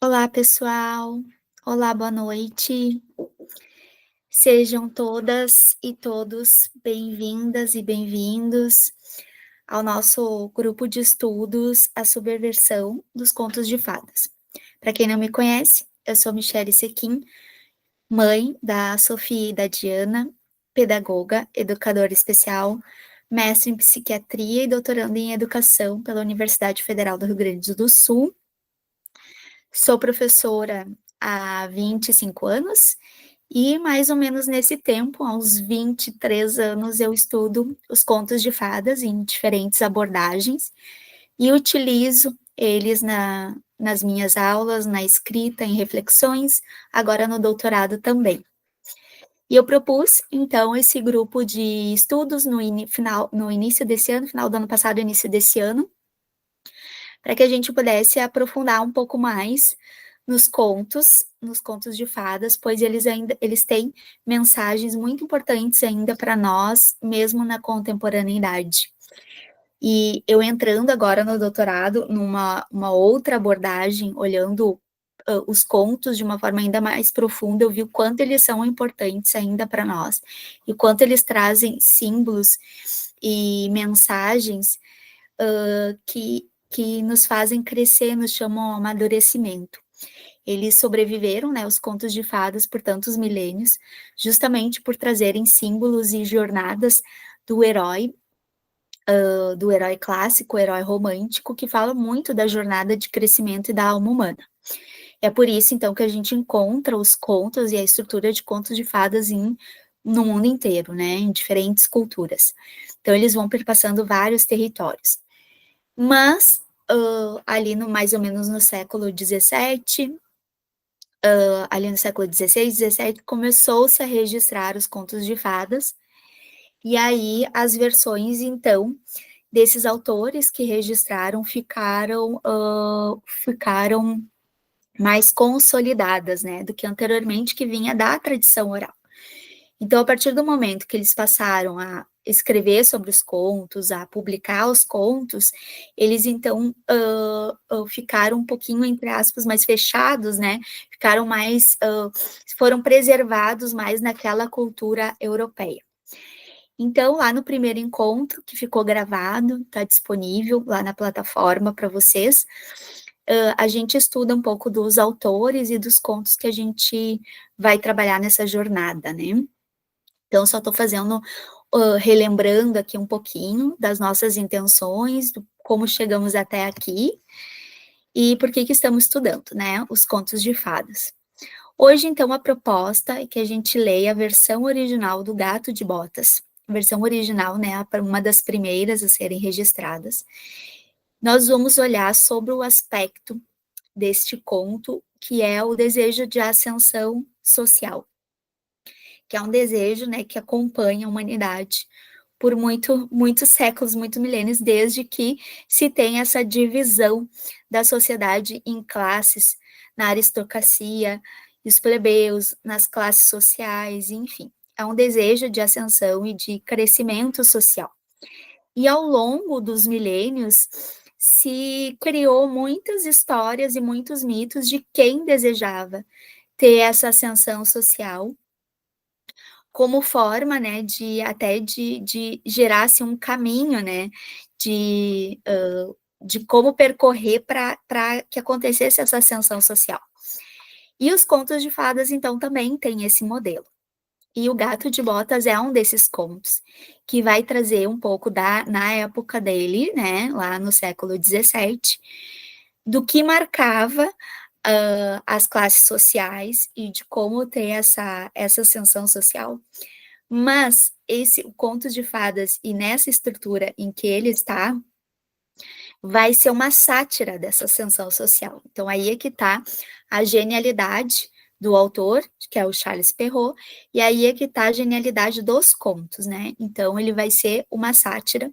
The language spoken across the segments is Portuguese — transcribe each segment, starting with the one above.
Olá, pessoal. Olá, boa noite. Sejam todas e todos bem-vindas e bem-vindos ao nosso grupo de estudos A Subversão dos Contos de Fadas. Para quem não me conhece, eu sou Michele Sequim, mãe da Sofia e da Diana, pedagoga, educadora especial, mestre em psiquiatria e doutoranda em educação pela Universidade Federal do Rio Grande do Sul. Sou professora há 25 anos e mais ou menos nesse tempo, há uns 23 anos, eu estudo os contos de fadas em diferentes abordagens e utilizo eles nas minhas aulas, na escrita, em reflexões, agora no doutorado também. E eu propus, então, esse grupo de estudos no início desse ano, final do ano passado, início desse ano, para que a gente pudesse aprofundar um pouco mais nos contos de fadas, pois eles têm mensagens muito importantes ainda para nós, mesmo na contemporaneidade. E eu entrando agora no doutorado, uma outra abordagem, olhando os contos de uma forma ainda mais profunda, eu vi o quanto eles são importantes ainda para nós, e o quanto eles trazem símbolos e mensagens que nos fazem crescer, nos chamam ao amadurecimento. Eles sobreviveram, né, os contos de fadas por tantos milênios, justamente por trazerem símbolos e jornadas do herói clássico, o herói romântico, que fala muito da jornada de crescimento e da alma humana. É por isso, então, que a gente encontra os contos e a estrutura de contos de fadas no mundo inteiro, né, em diferentes culturas. Então, eles vão perpassando vários territórios. Mas, ali no mais ou menos no século XVII, ali no século XVI, XVII, começou-se a registrar os contos de fadas, e aí as versões, então, desses autores que registraram ficaram mais consolidadas, né, do que anteriormente, que vinha da tradição oral. Então, a partir do momento que eles passaram a escrever sobre os contos, a publicar os contos, eles então ficaram um pouquinho, entre aspas, mais fechados, né? Ficaram mais, foram preservados mais naquela cultura europeia. Então, lá no primeiro encontro, que ficou gravado, está disponível lá na plataforma para vocês, a gente estuda um pouco dos autores e dos contos que a gente vai trabalhar nessa jornada, né? Então, só estou fazendo, relembrando aqui um pouquinho das nossas intenções, do como chegamos até aqui e por que estamos estudando, né, os contos de fadas. Hoje, então, a proposta é que a gente leia a versão original do Gato de Botas, a versão original, né, uma das primeiras a serem registradas. Nós vamos olhar sobre o aspecto deste conto, que é o desejo de ascensão social, que é um desejo, né, que acompanha a humanidade por muitos séculos, muitos milênios, desde que se tem essa divisão da sociedade em classes, na aristocracia, os plebeus, nas classes sociais, enfim. É um desejo de ascensão e de crescimento social. E ao longo dos milênios, se criou muitas histórias e muitos mitos de quem desejava ter essa ascensão social, como forma, né, de gerar assim, um caminho, né, de como percorrer para que acontecesse essa ascensão social. E os contos de fadas, então, também têm esse modelo. E o Gato de Botas é um desses contos, que vai trazer um pouco na época dele, né, lá no século XVII, do que marcava as classes sociais e de como ter essa ascensão social. Mas o conto de fadas, e nessa estrutura em que ele está, vai ser uma sátira dessa ascensão social. Então, aí é que está a genialidade do autor, que é o Charles Perrault, e aí é que está a genialidade dos contos, né? Então, ele vai ser uma sátira.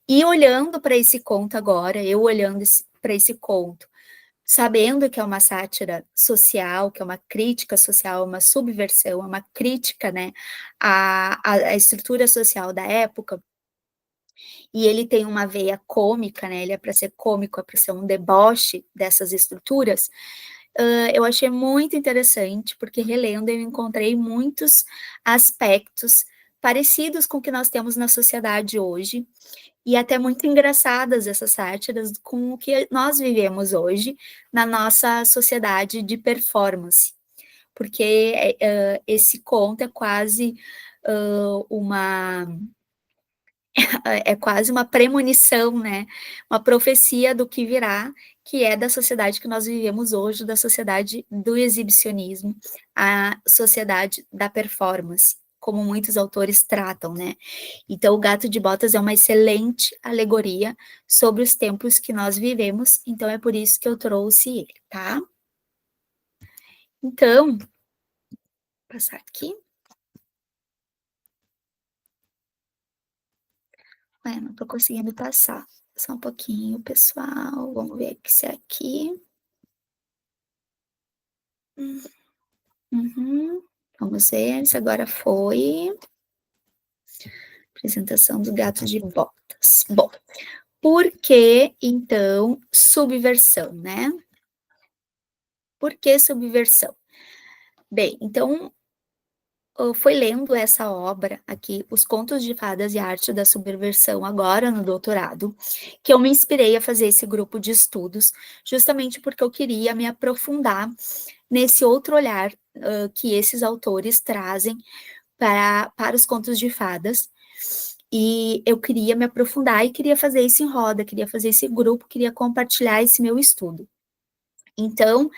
E olhando para esse conto agora, eu olhando para esse conto, sabendo que é uma sátira social, que é uma crítica social, uma subversão, é uma crítica, né, à estrutura social da época, e ele tem uma veia cômica, né, ele é para ser cômico, é para ser um deboche dessas estruturas, eu achei muito interessante, porque relendo eu encontrei muitos aspectos parecidos com o que nós temos na sociedade hoje, e até muito engraçadas essas sátiras com o que nós vivemos hoje na nossa sociedade de performance, porque esse conto é quase uma quase uma premonição, né, uma profecia do que virá, que é da sociedade que nós vivemos hoje, da sociedade do exibicionismo, a sociedade da performance, como muitos autores tratam, né. Então o Gato de Botas é uma excelente alegoria sobre os tempos que nós vivemos, então é por isso que eu trouxe ele, tá. Então, vou passar aqui. Não estou conseguindo passar. Só um pouquinho, pessoal. Vamos ver aqui se é aqui. Hum, uhum. Vamos ver se agora foi. Apresentação do Gato de Botas. Bom, por que então subversão, né? Por que subversão? Bem, então foi lendo essa obra aqui, Os Contos de Fadas e a Arte da Subversão, agora no doutorado, que eu me inspirei a fazer esse grupo de estudos, justamente porque eu queria me aprofundar nesse outro olhar que esses autores trazem para os contos de fadas. E eu queria me aprofundar e queria fazer isso em roda, queria fazer esse grupo, queria compartilhar esse meu estudo. Então,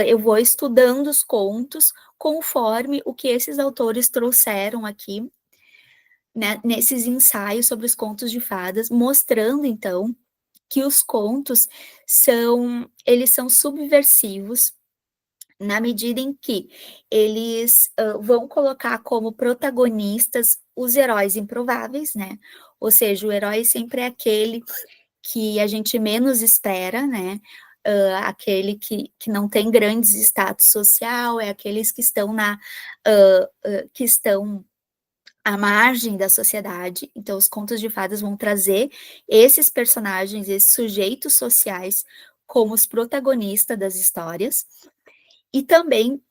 eu vou estudando os contos conforme o que esses autores trouxeram aqui, né, nesses ensaios sobre os contos de fadas, mostrando então que os contos eles são subversivos na medida em que eles vão colocar como protagonistas os heróis improváveis, né? Ou seja, o herói sempre é aquele que a gente menos espera, né? Aquele que não tem grandes status social, é aqueles que estão que estão à margem da sociedade. Então, os contos de fadas vão trazer esses personagens, esses sujeitos sociais, como os protagonistas das histórias. E também,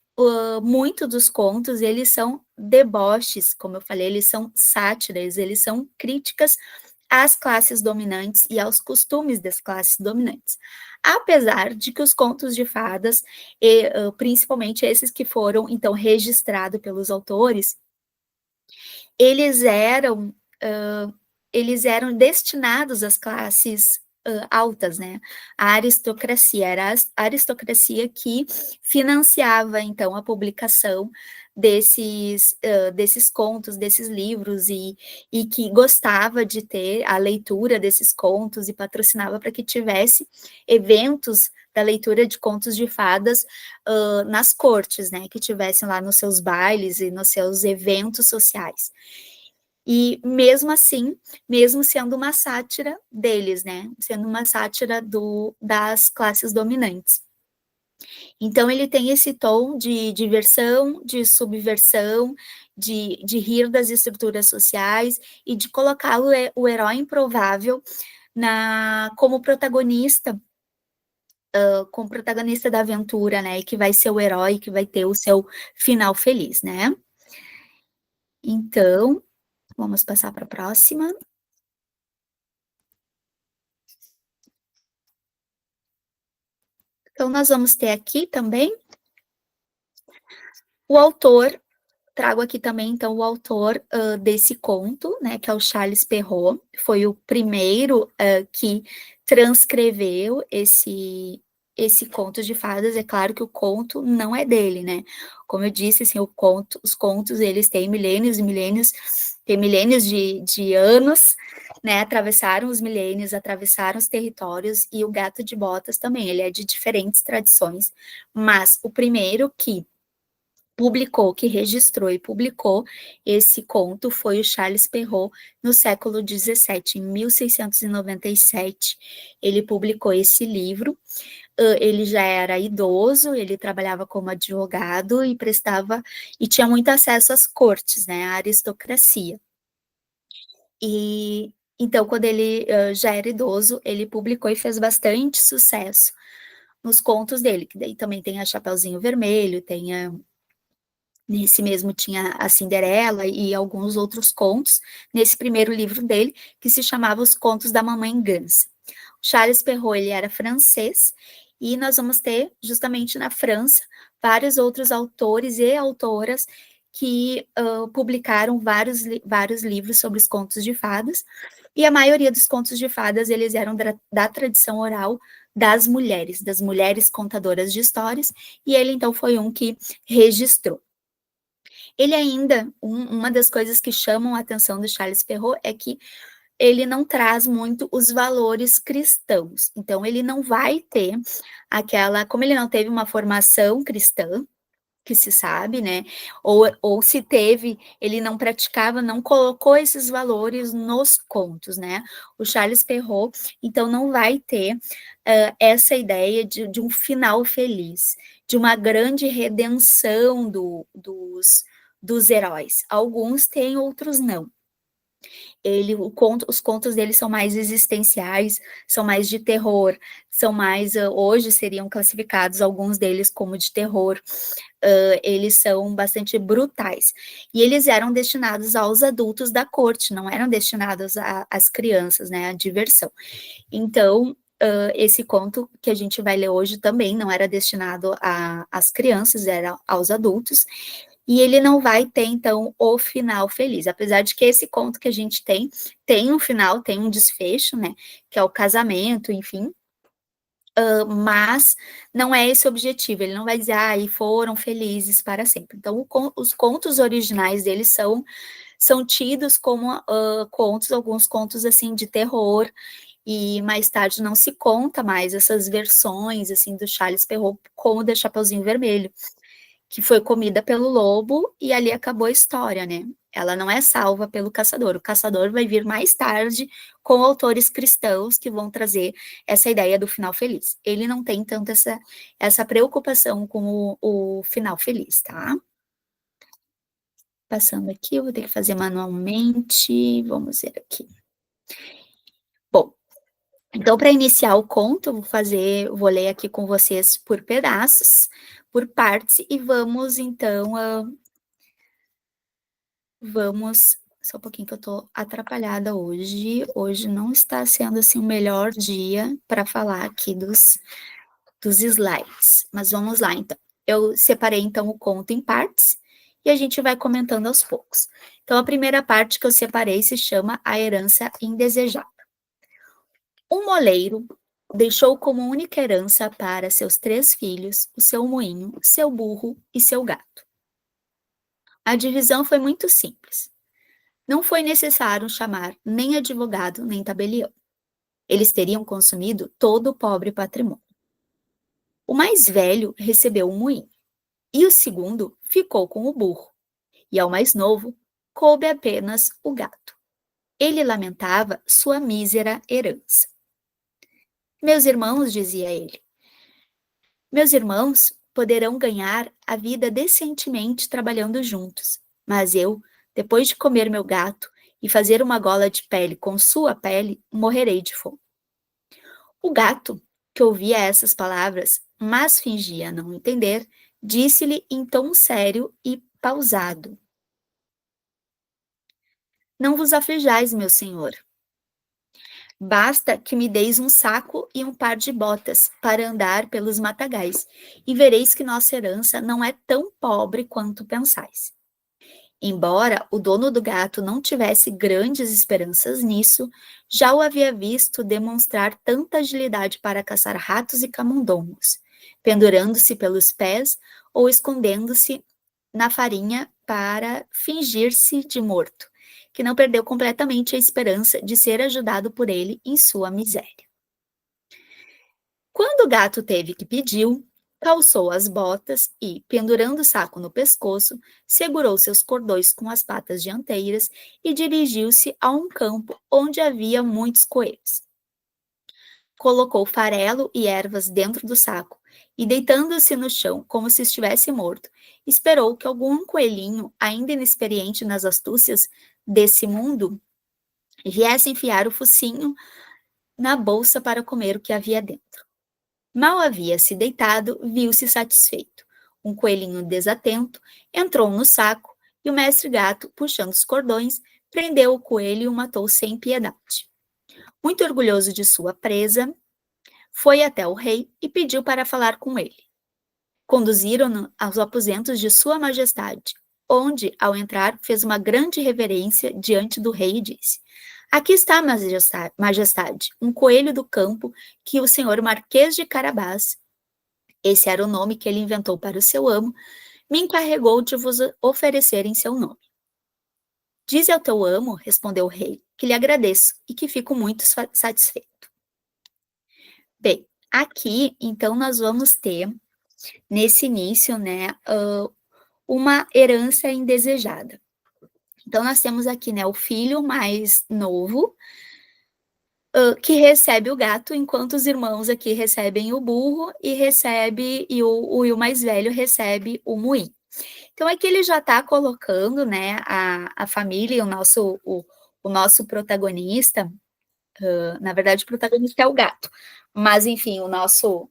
muito dos contos, eles são deboches, como eu falei, eles são sátiras, eles são críticas às classes dominantes e aos costumes das classes dominantes. Apesar de que os contos de fadas, principalmente esses que foram, então, registrados pelos autores, eles eram, eles eram destinados às classes altas, né? A aristocracia, era a aristocracia que financiava, então, a publicação desses contos, desses livros, e que gostava de ter a leitura desses contos e patrocinava para que tivesse eventos da leitura de contos de fadas nas cortes, né? Que tivessem lá nos seus bailes e nos seus eventos sociais. E mesmo assim, mesmo sendo uma sátira deles, né? Sendo uma sátira das classes dominantes. Então, ele tem esse tom de diversão, de subversão, de rir das estruturas sociais e de colocar o herói improvável como protagonista da aventura, né? E que vai ser o herói, que vai ter o seu final feliz, né? Então, vamos passar para a próxima. Então, nós vamos ter aqui também o autor, trago aqui também, então, o autor desse conto, né, que é o Charles Perrault, foi o primeiro que transcreveu esse conto de fadas. É claro que o conto não é dele, né? Como eu disse, assim, os contos, eles têm milênios e milênios, tem milênios de anos, né? Atravessaram os milênios, atravessaram os territórios, e o Gato de Botas também, ele é de diferentes tradições, mas o primeiro que registrou e publicou esse conto foi o Charles Perrault no século XVII, em 1697. Ele publicou esse livro. Ele já era idoso, ele trabalhava como advogado e tinha muito acesso às cortes, né, à aristocracia. E Então, quando ele, já era idoso, ele publicou e fez bastante sucesso nos contos dele, que daí também tem a Chapeuzinho Vermelho, tem a nesse mesmo tinha a Cinderela e alguns outros contos, nesse primeiro livro dele, que se chamava Os Contos da Mamãe Gansa. Charles Perrault, ele era francês, e nós vamos ter, justamente na França, vários outros autores e autoras que publicaram vários livros sobre os contos de fadas, e a maioria dos contos de fadas, eles eram da tradição oral das mulheres contadoras de histórias, e ele, então, foi um que registrou. Ele ainda, uma das coisas que chamam a atenção do Charles Perrault é que ele não traz muito os valores cristãos. Então, ele não vai ter como ele não teve uma formação cristã, que se sabe, né? Ou se teve, ele não praticava, não colocou esses valores nos contos, né? O Charles Perrault, então, não vai ter essa ideia de um final feliz, de uma grande redenção dos heróis. Alguns têm, outros não. Os contos dele são mais existenciais, são mais de terror, são mais, hoje seriam classificados alguns deles como de terror, eles são bastante brutais. E eles eram destinados aos adultos da corte, não eram destinados às crianças, né, à diversão. Então, esse conto que a gente vai ler hoje também não era destinado às crianças, era aos adultos, e ele não vai ter, então, o final feliz, apesar de que esse conto que a gente tem um final, tem um desfecho, né, que é o casamento, enfim, mas não é esse o objetivo, ele não vai dizer, e foram felizes para sempre. Então, os contos originais deles são tidos como alguns contos, assim, de terror, e mais tarde não se conta mais essas versões, assim, do Charles Perrault, como o da Chapeuzinho Vermelho, que foi comida pelo lobo e ali acabou a história, né? Ela não é salva pelo caçador. O caçador vai vir mais tarde com autores cristãos que vão trazer essa ideia do final feliz. Ele não tem tanto essa preocupação com o final feliz, tá? Passando aqui, eu vou ter que fazer manualmente. Vamos ver aqui. Bom, então, para iniciar o conto, vou ler aqui com vocês por pedaços, por partes, e vamos, então, só um pouquinho que eu tô atrapalhada hoje. Hoje não está sendo, assim, o melhor dia para falar aqui dos slides, mas vamos lá, então. Eu separei, então, o conto em partes e a gente vai comentando aos poucos. Então, a primeira parte que eu separei se chama A Herança Indesejada. Um moleiro deixou como única herança para seus 3 filhos o seu moinho, seu burro e seu gato. A divisão foi muito simples. Não foi necessário chamar nem advogado nem tabelião. Eles teriam consumido todo o pobre patrimônio. O mais velho recebeu o moinho, e o segundo ficou com o burro, e ao mais novo coube apenas o gato. Ele lamentava sua mísera herança. Meus irmãos, dizia ele, meus irmãos poderão ganhar a vida decentemente trabalhando juntos, mas eu, depois de comer meu gato e fazer uma gola de pele com sua pele, morrerei de fome. O gato, que ouvia essas palavras, mas fingia não entender, disse-lhe em tom sério e pausado: Não vos aflijais, meu senhor. Basta que me deis um saco e um par de botas para andar pelos matagais, e vereis que nossa herança não é tão pobre quanto pensais. Embora o dono do gato não tivesse grandes esperanças nisso, já o havia visto demonstrar tanta agilidade para caçar ratos e camundongos, pendurando-se pelos pés ou escondendo-se na farinha para fingir-se de morto, que não perdeu completamente a esperança de ser ajudado por ele em sua miséria. Quando o gato teve que pediu, calçou as botas e, pendurando o saco no pescoço, segurou seus cordões com as patas dianteiras e dirigiu-se a um campo onde havia muitos coelhos. Colocou farelo e ervas dentro do saco e, deitando-se no chão como se estivesse morto, esperou que algum coelhinho, ainda inexperiente nas astúcias desse mundo, viesse enfiar o focinho na bolsa para comer o que havia dentro. Mal havia se deitado, viu-se satisfeito. Um coelhinho desatento entrou no saco e o mestre gato, puxando os cordões, prendeu o coelho e o matou sem piedade. Muito orgulhoso de sua presa, foi até o rei e pediu para falar com ele. Conduziram-no aos aposentos de sua majestade, onde, ao entrar, fez uma grande reverência diante do rei e disse: Aqui está, majestade, um coelho do campo que o senhor Marquês de Carabás, esse era o nome que ele inventou para o seu amo, me encarregou de vos oferecer em seu nome. Dize ao teu amo, respondeu o rei, que lhe agradeço e que fico muito satisfeito. Bem, aqui, então, nós vamos ter, nesse início, né, uma herança indesejada. Então, nós temos aqui, né, o filho mais novo, que recebe o gato, enquanto os irmãos aqui recebem o burro e o mais velho recebe o moinho. Então, aqui ele já está colocando, né, a família, o nosso protagonista, na verdade, o protagonista é o gato, mas, enfim, o nosso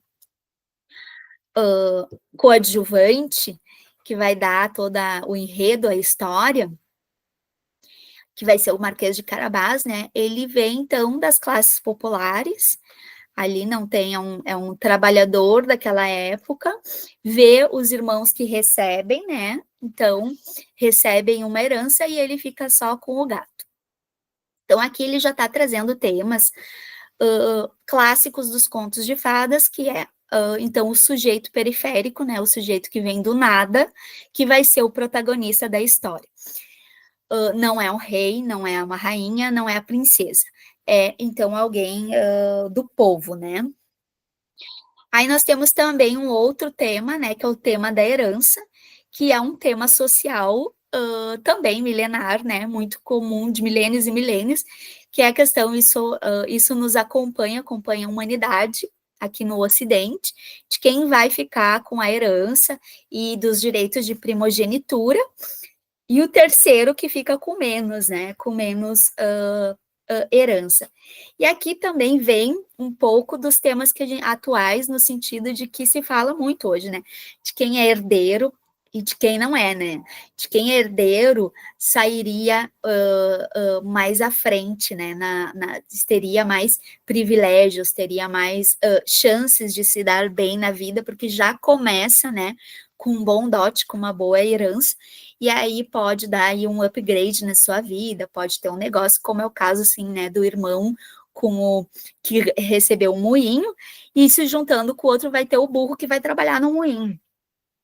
coadjuvante, que vai dar todo o enredo, a história, que vai ser o Marquês de Carabás, né? Ele vem, então, das classes populares, ali não tem, é um trabalhador daquela época, vê os irmãos que recebem, né? Então, recebem uma herança e ele fica só com o gato. Então, aqui ele já está trazendo temas clássicos dos contos de fadas, que é, então, o sujeito periférico, né? O sujeito que vem do nada, que vai ser o protagonista da história. Não é um rei, não é uma rainha, não é a princesa. É, então, alguém do povo, né? Aí nós temos também um outro tema, né, que é o tema da herança, que é um tema social também milenar, né, muito comum de milênios e milênios, que é a questão, isso nos acompanha a humanidade aqui no Ocidente, de quem vai ficar com a herança e dos direitos de primogenitura, e o terceiro que fica com menos, né, com menos herança. E aqui também vem um pouco dos temas atuais, no sentido de que se fala muito hoje, né? De quem é herdeiro e de quem não é, né? De quem é herdeiro sairia mais à frente, né? Teria mais privilégios, teria mais chances de se dar bem na vida, porque já começa, né? Com um bom dote, com uma boa herança, e aí pode dar aí um upgrade na sua vida, pode ter um negócio, como é o caso, assim, né, do irmão que recebeu um moinho, e se juntando com o outro vai ter o burro que vai trabalhar no moinho.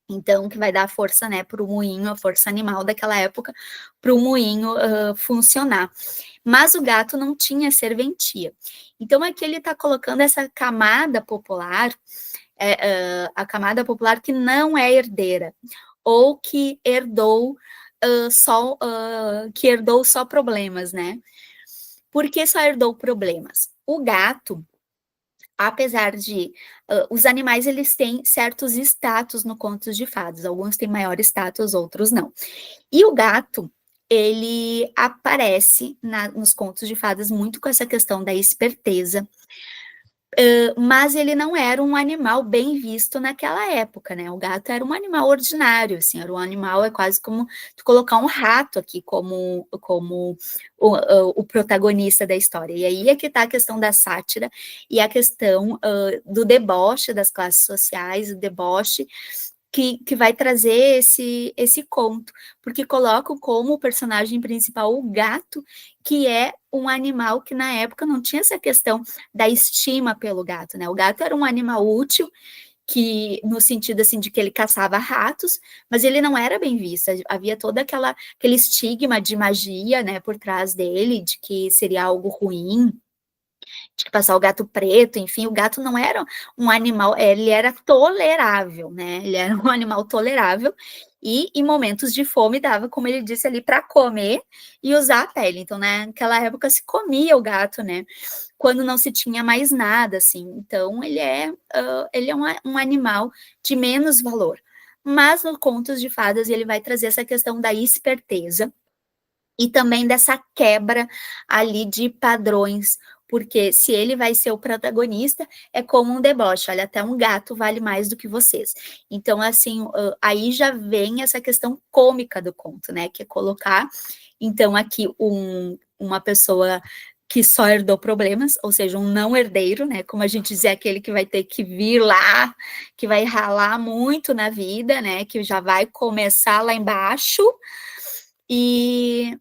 Então, que vai dar força, né, para o moinho, a força animal daquela época, para o moinho funcionar. Mas o gato não tinha serventia. Então, aqui ele está colocando essa camada popular, a camada popular que não é herdeira, ou que herdou só problemas, né? Por que só herdou problemas? O gato, apesar de os animais, eles têm certos status no contos de fadas, alguns têm maior status, outros não. E o gato, ele aparece nos contos de fadas muito com essa questão da esperteza, mas ele não era um animal bem visto naquela época, né? O gato era um animal ordinário, assim, era um animal, é quase como tu colocar um rato aqui como o protagonista da história. E aí é que está a questão da sátira e a questão do deboche das classes sociais, o deboche que vai trazer esse conto, porque colocam como personagem principal o gato, que é um animal que na época não tinha essa questão da estima pelo gato, né? O gato era um animal útil, que no sentido assim de que ele caçava ratos, mas ele não era bem visto, havia todo aquele estigma de magia, né, por trás dele, de que seria algo ruim, de que passar o gato preto, enfim, o gato não era um animal, ele era tolerável, né? Ele era um animal tolerável e em momentos de fome dava, como ele disse ali, para comer e usar a pele. Então, naquela época se comia o gato, né? Quando não se tinha mais nada, assim. Então, ele é um animal de menos valor. Mas no Contos de Fadas ele vai trazer essa questão da esperteza, e também dessa quebra ali de padrões, porque se ele vai ser o protagonista, é como um deboche, olha, até um gato vale mais do que vocês. Então, assim, aí já vem essa questão cômica do conto, né, que é colocar, então, aqui uma pessoa que só herdou problemas, ou seja, um não herdeiro, né, como a gente diz, é aquele que vai ter que vir lá, que vai ralar muito na vida, né, que já vai começar lá embaixo, e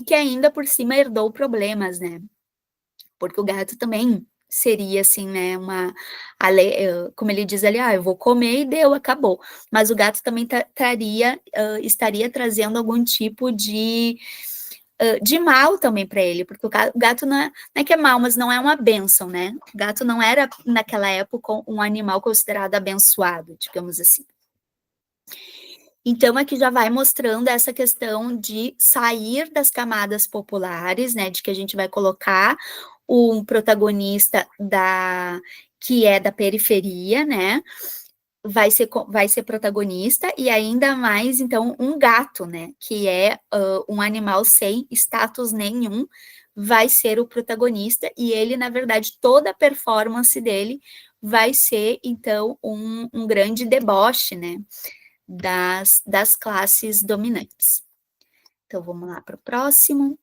que ainda por cima herdou problemas, né? Porque o gato também seria assim, né, como ele diz ali, eu vou comer e deu, acabou. Mas o gato também estaria trazendo algum tipo de mal também para ele, porque o gato não é que é mal, mas não é uma bênção, né? O gato não era, naquela época, um animal considerado abençoado, digamos assim. Então, aqui já vai mostrando essa questão de sair das camadas populares, né, de que a gente vai colocar um protagonista que é da periferia, né, vai ser protagonista, e ainda mais, então, um gato, né, que é um animal sem status nenhum, vai ser o protagonista, e ele, na verdade, toda a performance dele vai ser, então, um grande deboche, né, das classes dominantes. Então, vamos lá para o próximo.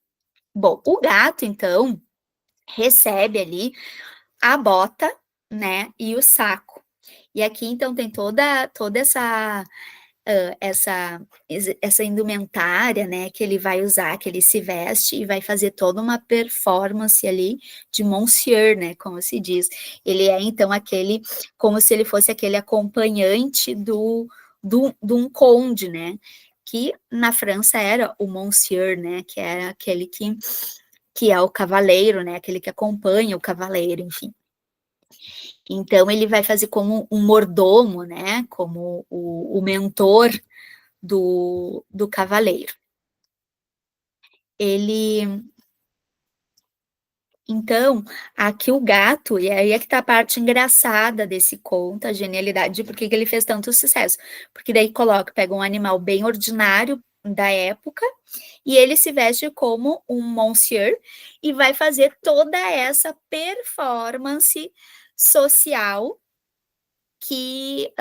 Bom, o gato, então, recebe ali a bota, né, e o saco. E aqui, então, tem toda essa indumentária, né, que ele vai usar, que ele se veste e vai fazer toda uma performance ali de monsieur, né, como se diz. Ele é, então, como se ele fosse aquele acompanhante de um conde, né, que na França era o monsieur, né, que era aquele que é o cavaleiro, né, aquele que acompanha o cavaleiro, enfim. Então, ele vai fazer como um mordomo, né, como o mentor do cavaleiro. Ele, então, aqui o gato, e aí é que tá a parte engraçada desse conto, a genialidade de por que ele fez tanto sucesso. Porque daí pega um animal bem ordinário da época, e ele se veste como um monsieur e vai fazer toda essa performance social que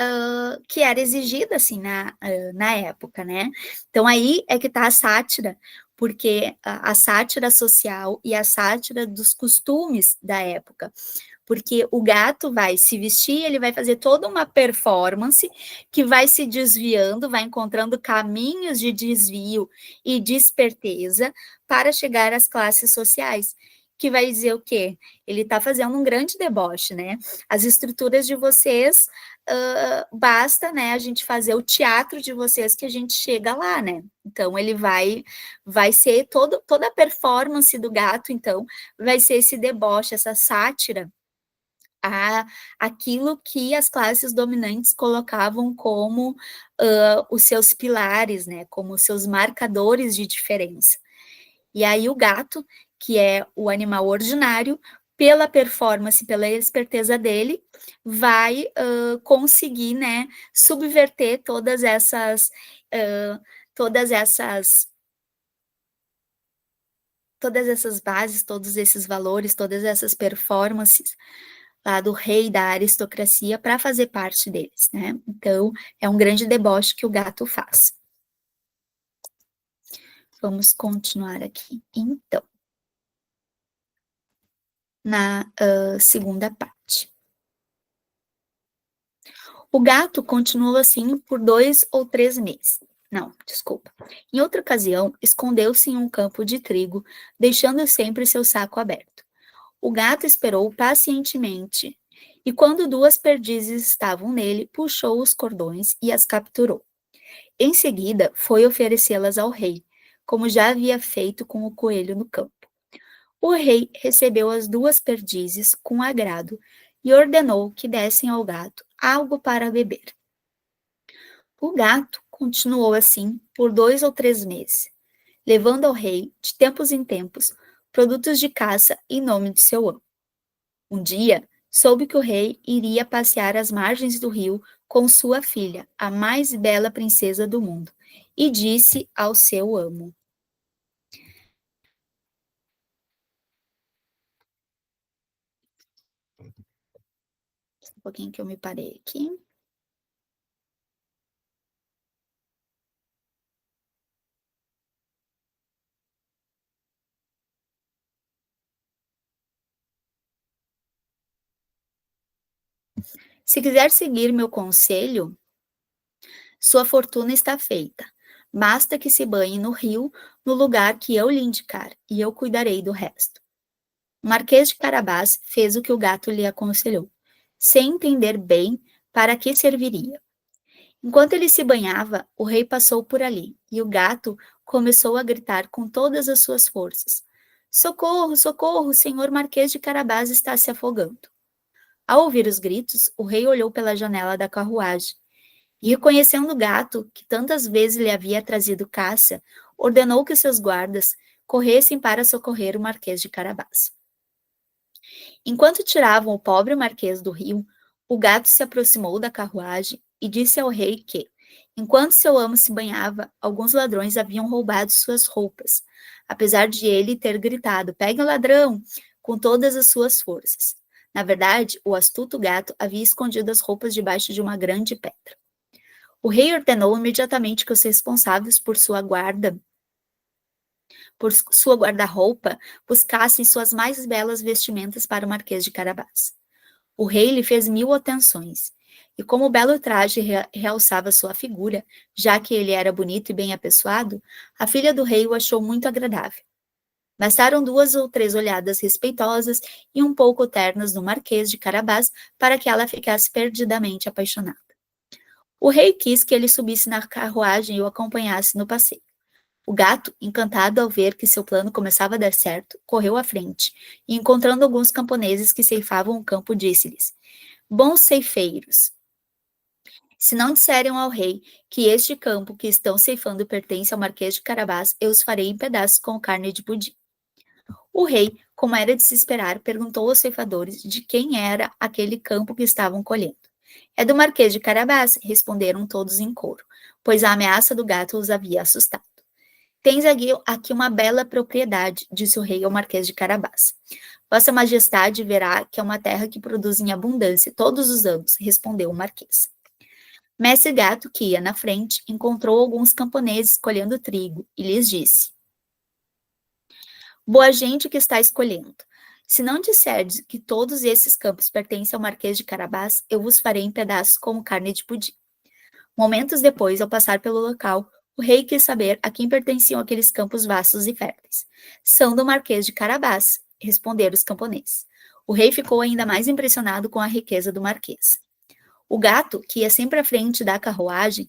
era exigida assim na época, né? Então aí é que está a sátira, porque a sátira social e a sátira dos costumes da época, porque o gato vai se vestir, ele vai fazer toda uma performance que vai se desviando, vai encontrando caminhos de desvio e de esperteza para chegar às classes sociais, que vai dizer o quê? Ele está fazendo um grande deboche, né? As estruturas de vocês, basta, né, a gente fazer o teatro de vocês que a gente chega lá, né? Então, ele vai ser toda a performance do gato, então, vai ser esse deboche, essa sátira aquilo que as classes dominantes colocavam como os seus pilares, né, como os seus marcadores de diferença. E aí o gato, que é o animal ordinário, pela performance, pela esperteza dele, vai conseguir, né, subverter uh, todas essas todas essas bases, todos esses valores, todas essas performances lá do rei da aristocracia para fazer parte deles, né? Então, é um grande deboche que o gato faz. Vamos continuar aqui. Então, na segunda parte. O gato continuou assim por 2 ou 3 meses. Não, desculpa. Em outra ocasião, escondeu-se em um campo de trigo, deixando sempre seu saco aberto. O gato esperou pacientemente, e quando 2 perdizes estavam nele, puxou os cordões e as capturou. Em seguida, foi oferecê-las ao rei, como já havia feito com o coelho no campo. O rei recebeu as 2 perdizes com agrado e ordenou que dessem ao gato algo para beber. O gato continuou assim por 2 ou 3 meses, levando ao rei, de tempos em tempos, produtos de caça em nome de seu amo. Um dia, soube que o rei iria passear às margens do rio com sua filha, a mais bela princesa do mundo, e disse ao seu amo: Um pouquinho que eu me parei aqui. Se quiser seguir meu conselho, sua fortuna está feita. Basta que se banhe no rio, no lugar que eu lhe indicar, e eu cuidarei do resto. O Marquês de Carabás fez o que o gato lhe aconselhou, sem entender bem para que serviria. Enquanto ele se banhava, o rei passou por ali, e o gato começou a gritar com todas as suas forças: Socorro, socorro, senhor Marquês de Carabás está se afogando. Ao ouvir os gritos, o rei olhou pela janela da carruagem e, reconhecendo o gato que tantas vezes lhe havia trazido caça, ordenou que seus guardas corressem para socorrer o Marquês de Carabás. Enquanto tiravam o pobre Marquês do rio, o gato se aproximou da carruagem e disse ao rei que, enquanto seu amo se banhava, alguns ladrões haviam roubado suas roupas, apesar de ele ter gritado: Pegue o ladrão! Com todas as suas forças. Na verdade, o astuto gato havia escondido as roupas debaixo de uma grande pedra. O rei ordenou imediatamente que os responsáveis por sua guarda-roupa, buscassem suas mais belas vestimentas para o Marquês de Carabás. O rei lhe fez 1000 atenções, e como o belo traje realçava sua figura, já que ele era bonito e bem apessoado, a filha do rei o achou muito agradável. Bastaram 2 ou 3 olhadas respeitosas e um pouco ternas do Marquês de Carabás para que ela ficasse perdidamente apaixonada. O rei quis que ele subisse na carruagem e o acompanhasse no passeio. O gato, encantado ao ver que seu plano começava a dar certo, correu à frente e, encontrando alguns camponeses que ceifavam o campo, disse-lhes: Bons ceifeiros, se não disserem ao rei que este campo que estão ceifando pertence ao Marquês de Carabás, eu os farei em pedaços com carne de pudim. O rei, como era de se esperar, perguntou aos ceifadores de quem era aquele campo que estavam colhendo. É do Marquês de Carabás, responderam todos em coro, pois a ameaça do gato os havia assustado. Tens aqui uma bela propriedade, disse o rei ao Marquês de Carabás. Vossa Majestade verá que é uma terra que produz em abundância todos os anos, respondeu o Marquês. Mestre Gato, que ia na frente, encontrou alguns camponeses colhendo trigo e lhes disse: Boa gente que está escolhendo. Se não disserdes que todos esses campos pertencem ao Marquês de Carabás, eu vos farei em pedaços como carne de pudim. Momentos depois, ao passar pelo local, o rei quis saber a quem pertenciam aqueles campos vastos e férteis. São do Marquês de Carabás, responderam os camponeses. O rei ficou ainda mais impressionado com a riqueza do Marquês. O gato, que ia sempre à frente da carruagem,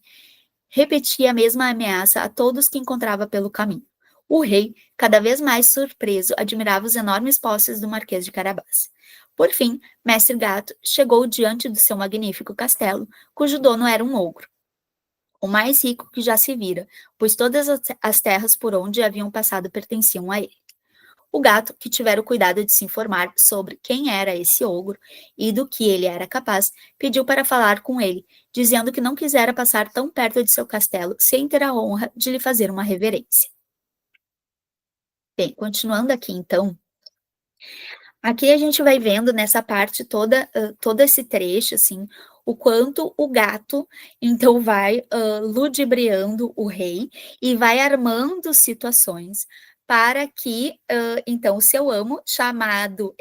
repetia a mesma ameaça a todos que encontrava pelo caminho. O rei, cada vez mais surpreso, admirava os enormes posses do Marquês de Carabás. Por fim, Mestre Gato chegou diante do seu magnífico castelo, cujo dono era um ogro, o mais rico que já se vira, pois todas as terras por onde haviam passado pertenciam a ele. O gato, que tivera o cuidado de se informar sobre quem era esse ogro e do que ele era capaz, pediu para falar com ele, dizendo que não quisera passar tão perto de seu castelo sem ter a honra de lhe fazer uma reverência. Bem, continuando aqui então, aqui a gente vai vendo nessa parte toda, todo esse trecho, assim, o quanto o gato, então, vai ludibriando o rei e vai armando situações para que, então, o seu amo, chamado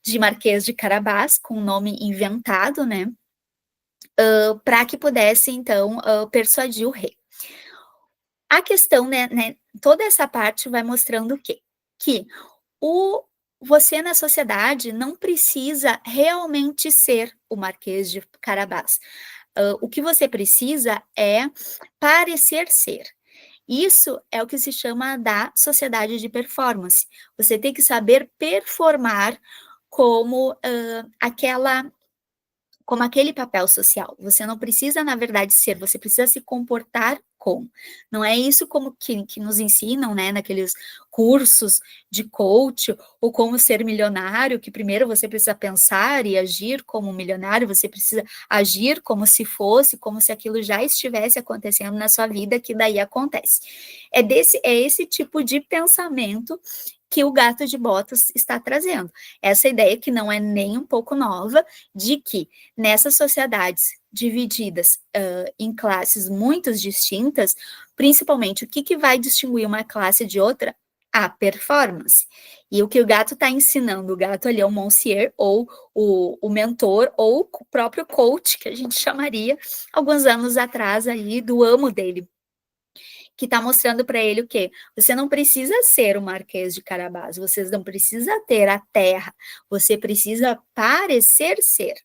de Marquês de Carabás, com um nome inventado, né, para que pudesse, então, persuadir o rei. A questão, né, toda essa parte vai mostrando o quê? Que você na sociedade não precisa realmente ser o Marquês de Carabás. O que você precisa é parecer ser. Isso é o que se chama da sociedade de performance. Você tem que saber performar como como aquele papel social. Você não precisa, na verdade, ser, você precisa se comportar como. Não é isso como que nos ensinam, né, naqueles cursos de coach, ou como ser milionário, que primeiro você precisa pensar e agir como um milionário, você precisa agir como se fosse, como se aquilo já estivesse acontecendo na sua vida, que daí acontece. É esse tipo de pensamento que o Gato de Botas está trazendo. Essa ideia que não é nem um pouco nova, de que nessas sociedades divididas em classes muito distintas, principalmente o que vai distinguir uma classe de outra? A performance. E o que o gato está ensinando, o gato ali é o monsieur, ou o mentor, ou o próprio coach, que a gente chamaria, alguns anos atrás aí, do amo dele, que está mostrando para ele o quê? Você não precisa ser o Marquês de Carabás, você não precisa ter a terra, você precisa parecer ser.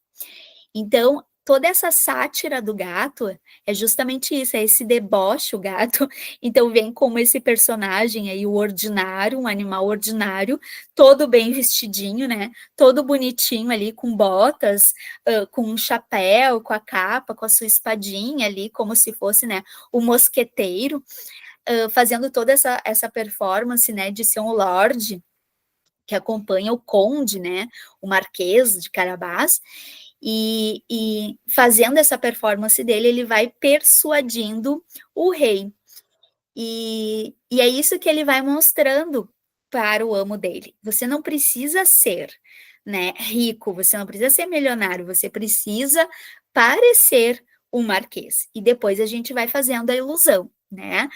Então, toda essa sátira do gato é justamente isso, é esse deboche, o gato. Então, vem como esse personagem aí, o ordinário, um animal ordinário, todo bem vestidinho, né? Todo bonitinho ali, com botas, com um chapéu, com a capa, com a sua espadinha ali, como se fosse, né, o mosqueteiro, fazendo toda essa performance, né, de ser um lorde que acompanha o conde, né, o marquês de Carabás, e fazendo essa performance dele, ele vai persuadindo o rei. E é isso que ele vai mostrando para o amo dele. Você não precisa ser, né, rico, você não precisa ser milionário, você precisa parecer um marquês. E depois a gente vai fazendo a ilusão, né?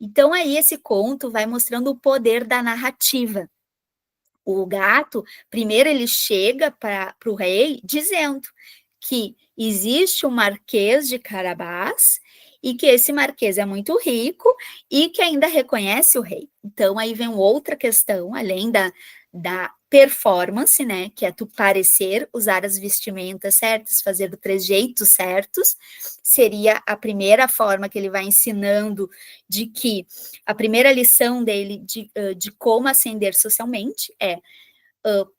Então aí esse conto vai mostrando o poder da narrativa. O gato, primeiro ele chega para o rei dizendo que existe um marquês de Carabás e que esse marquês é muito rico e que ainda reconhece o rei. Então aí vem outra questão, além da performance, né, que é tu parecer, usar as vestimentas certas, fazer os trejeitos certos, seria a primeira forma que ele vai ensinando de que a primeira lição dele de como ascender socialmente é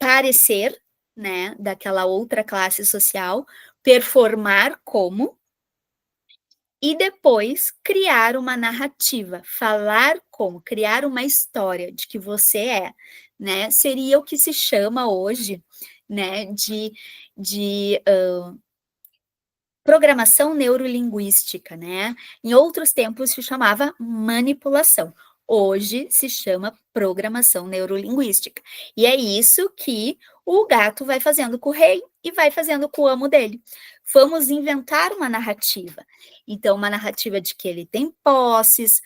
parecer, né, daquela outra classe social, performar como, e depois criar uma narrativa, falar como, criar uma história de que você é, né? Seria o que se chama hoje, né, de programação neurolinguística, né? Em outros tempos se chamava manipulação. Hoje se chama programação neurolinguística. E é isso que o gato vai fazendo com o rei e vai fazendo com o amo dele. Vamos inventar uma narrativa. Então, uma narrativa de que ele tem posses,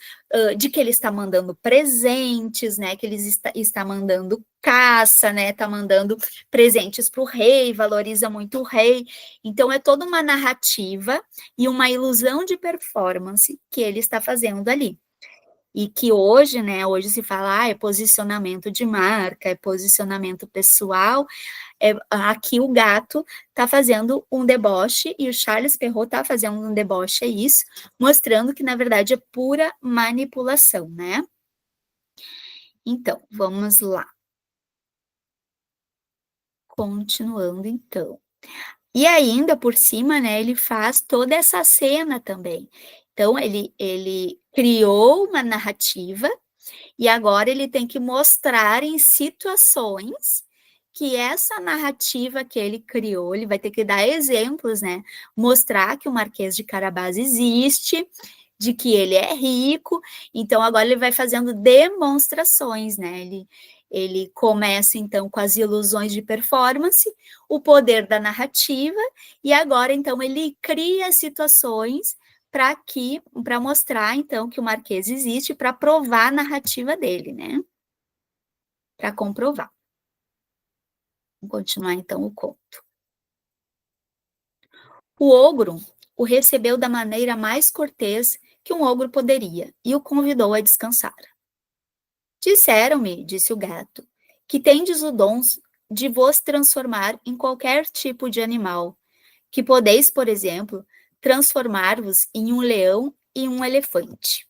de que ele está mandando presentes, né? Que ele está mandando caça, né? Está mandando presentes para o rei, valoriza muito o rei. Então, é toda uma narrativa e uma ilusão de performance que ele está fazendo ali. E que hoje, né, hoje se fala, é posicionamento de marca, é posicionamento pessoal, aqui o gato está fazendo um deboche, e o Charles Perrault está fazendo um deboche, é isso, mostrando que, na verdade, é pura manipulação, né? Então, vamos lá. Continuando, então. E ainda por cima, né, ele faz toda essa cena também. Então, ele criou uma narrativa e agora ele tem que mostrar em situações que essa narrativa que ele criou, ele vai ter que dar exemplos, né? Mostrar que o Marquês de Carabás existe, de que ele é rico, então agora ele vai fazendo demonstrações, né? Ele começa então com as ilusões de performance, o poder da narrativa, e agora então ele cria situações para mostrar então que o Marquês existe, para provar a narrativa dele, né? Para comprovar. Vamos continuar então o conto. O ogro o recebeu da maneira mais cortês que um ogro poderia e o convidou a descansar. Disseram-me, disse o gato, que tendes o dom de vos transformar em qualquer tipo de animal, que podeis, por exemplo, transformar-vos em um leão e um elefante.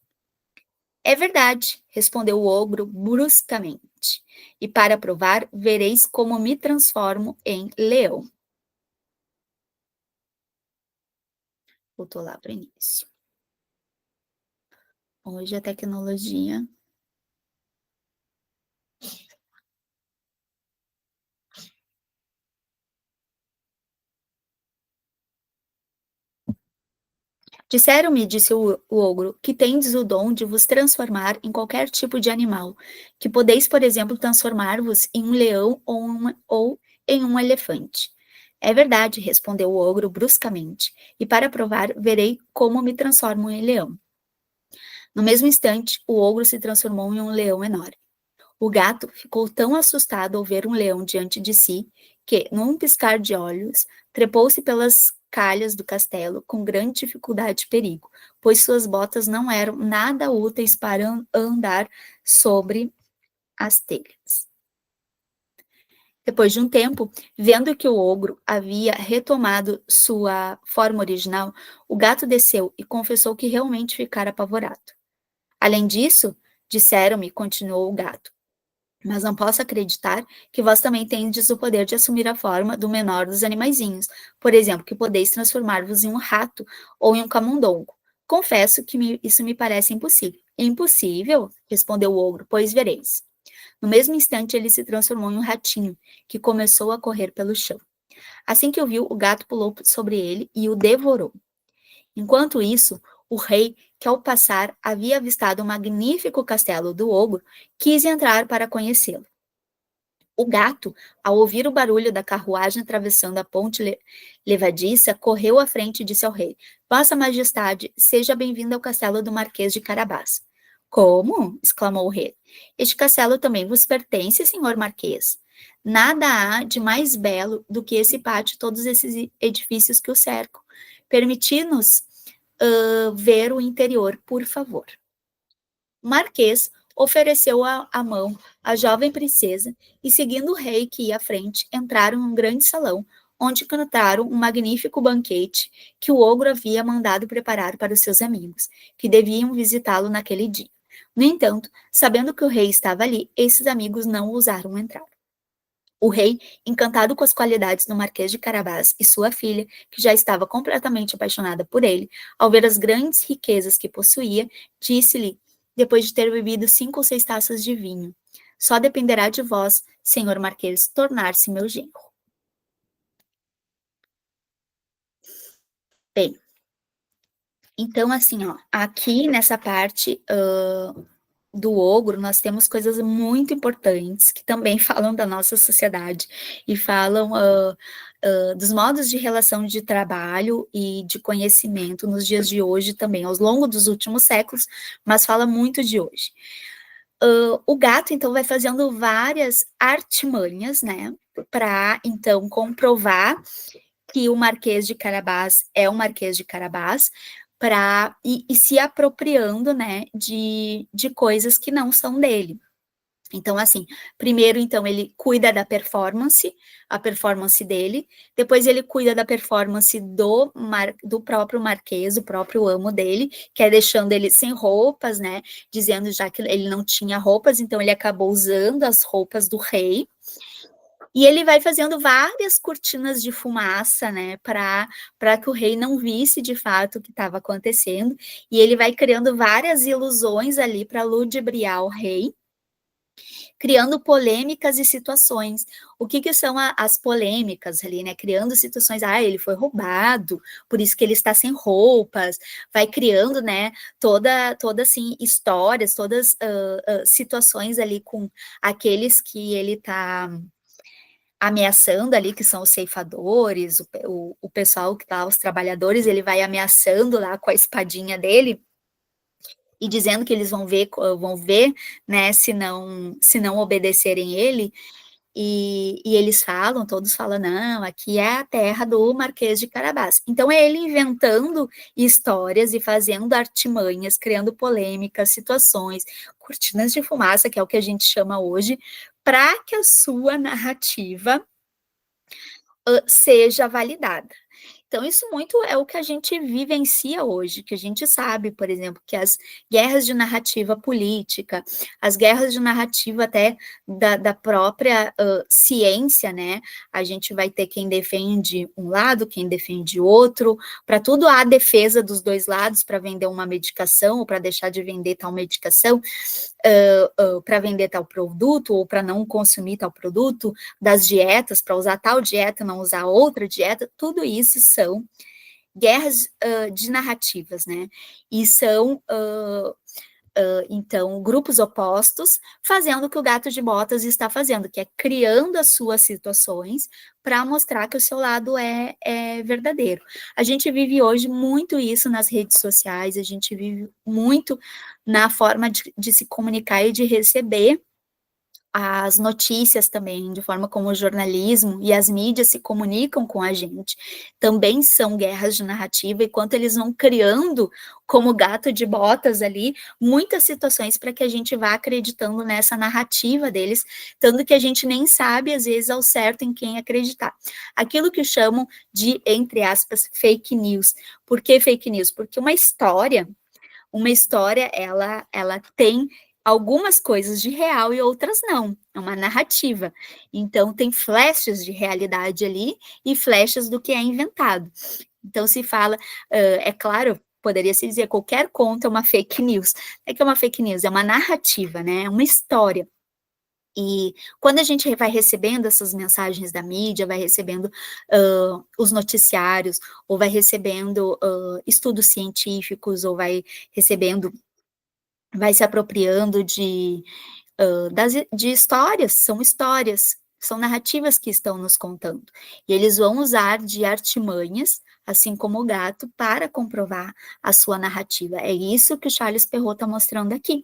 É verdade, respondeu o ogro bruscamente, e para provar, vereis como me transformo em leão. Voltou lá para o início. Hoje a tecnologia. Disseram-me, disse o ogro, que tendes o dom de vos transformar em qualquer tipo de animal, que podeis, por exemplo, transformar-vos em um leão ou em um elefante. É verdade, respondeu o ogro bruscamente, e para provar, verei como me transformo em leão. No mesmo instante, o ogro se transformou em um leão enorme. O gato ficou tão assustado ao ver um leão diante de si que, num piscar de olhos, trepou-se pelas calhas do castelo com grande dificuldade e perigo, pois suas botas não eram nada úteis para andar sobre as telhas. Depois de um tempo, vendo que o ogro havia retomado sua forma original, o gato desceu e confessou que realmente ficara apavorado. Além disso, disseram-me, continuou o gato, mas não posso acreditar que vós também tendes o poder de assumir a forma do menor dos animaizinhos. Por exemplo, que podeis transformar-vos em um rato ou em um camundongo. Confesso que isso me parece impossível. Impossível? Respondeu o ogro, pois vereis. No mesmo instante, ele se transformou em um ratinho, que começou a correr pelo chão. Assim que o viu, o gato pulou sobre ele e o devorou. Enquanto isso, o rei, que ao passar havia avistado o magnífico castelo do ogro, quis entrar para conhecê-lo. O gato, ao ouvir o barulho da carruagem atravessando a ponte levadiça, correu à frente e disse ao rei: Vossa Majestade, seja bem-vindo ao castelo do Marquês de Carabás. Como? Exclamou o rei. Este castelo também vos pertence, senhor Marquês. Nada há de mais belo do que esse pátio e todos esses edifícios que o cercam. Permiti-nos ver o interior, por favor. O Marquês ofereceu a mão à jovem princesa e, seguindo o rei que ia à frente, entraram em um grande salão, onde cantaram um magnífico banquete que o ogro havia mandado preparar para os seus amigos, que deviam visitá-lo naquele dia. No entanto, sabendo que o rei estava ali, esses amigos não ousaram entrar. O rei, encantado com as qualidades do Marquês de Carabás e sua filha, que já estava completamente apaixonada por ele, ao ver as grandes riquezas que possuía, disse-lhe, depois de ter bebido 5 ou 6 taças de vinho: Só dependerá de vós, senhor Marquês, tornar-se meu genro. Bem, então assim, ó, aqui nessa parte do ogro, nós temos coisas muito importantes que também falam da nossa sociedade e falam dos modos de relação de trabalho e de conhecimento nos dias de hoje também, ao longo dos últimos séculos, mas fala muito de hoje. O gato, então, vai fazendo várias artimanhas, né, para, então, comprovar que o Marquês de Carabás é o Marquês de Carabás, e se apropriando, né, de coisas que não são dele. Então, assim, primeiro, então, ele cuida da performance, a performance dele, depois ele cuida da performance do próprio Marquês, do próprio amo dele, que é deixando ele sem roupas, né, dizendo já que ele não tinha roupas, então ele acabou usando as roupas do rei, e ele vai fazendo várias cortinas de fumaça, né, para que o rei não visse de fato o que estava acontecendo, e ele vai criando várias ilusões ali para ludibriar o rei, criando polêmicas e situações. O que são as polêmicas ali, né? Criando situações, ele foi roubado, por isso que ele está sem roupas, vai criando, né, toda assim, histórias, todas situações ali com aqueles que ele está ameaçando ali, que são os ceifadores, o pessoal que tá, os trabalhadores, ele vai ameaçando lá com a espadinha dele, e dizendo que eles vão ver, né, se não obedecerem ele, e eles falam, todos falam, não, aqui é a terra do Marquês de Carabás. Então é ele inventando histórias e fazendo artimanhas, criando polêmicas, situações, cortinas de fumaça, que é o que a gente chama hoje, para que a sua narrativa seja validada. Então, isso muito é o que a gente vivencia hoje, que a gente sabe, por exemplo, que as guerras de narrativa política, as guerras de narrativa até da própria ciência, né? A gente vai ter quem defende um lado, quem defende outro, para tudo há defesa dos dois lados, para vender uma medicação ou para deixar de vender tal medicação, para vender tal produto ou para não consumir tal produto, das dietas, para usar tal dieta, não usar outra dieta, tudo isso são guerras de narrativas, né? E são então, grupos opostos, fazendo o que o gato de botas está fazendo, que é criando as suas situações para mostrar que o seu lado é verdadeiro. A gente vive hoje muito isso nas redes sociais, a gente vive muito na forma de se comunicar e de receber as notícias também, de forma como o jornalismo e as mídias se comunicam com a gente, também são guerras de narrativa, e quanto eles vão criando, como gato de botas ali, muitas situações para que a gente vá acreditando nessa narrativa deles, tanto que a gente nem sabe, às vezes, ao certo em quem acreditar. Aquilo que chamam de, entre aspas, fake news. Por que fake news? Porque uma história, ela tem algumas coisas de real e outras não, é uma narrativa. Então, tem flashes de realidade ali e flashes do que é inventado. Então, se fala, é claro, poderia se dizer, qualquer conto é uma fake news. É que é uma fake news, é uma narrativa, né? É uma história. E quando a gente vai recebendo essas mensagens da mídia, vai recebendo os noticiários, ou vai recebendo estudos científicos, ou vai se apropriando de histórias, são narrativas que estão nos contando. E eles vão usar de artimanhas, assim como o gato, para comprovar a sua narrativa. É isso que o Charles Perrault está mostrando aqui.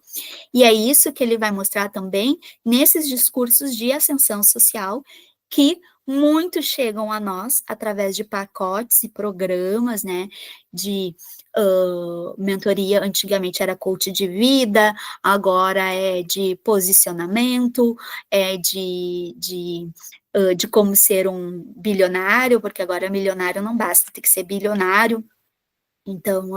E é isso que ele vai mostrar também nesses discursos de ascensão social, que muitos chegam a nós através de pacotes e programas, né, de mentoria. Antigamente era coach de vida, agora é de posicionamento, é de como ser um bilionário, porque agora milionário não basta, tem que ser bilionário. Então,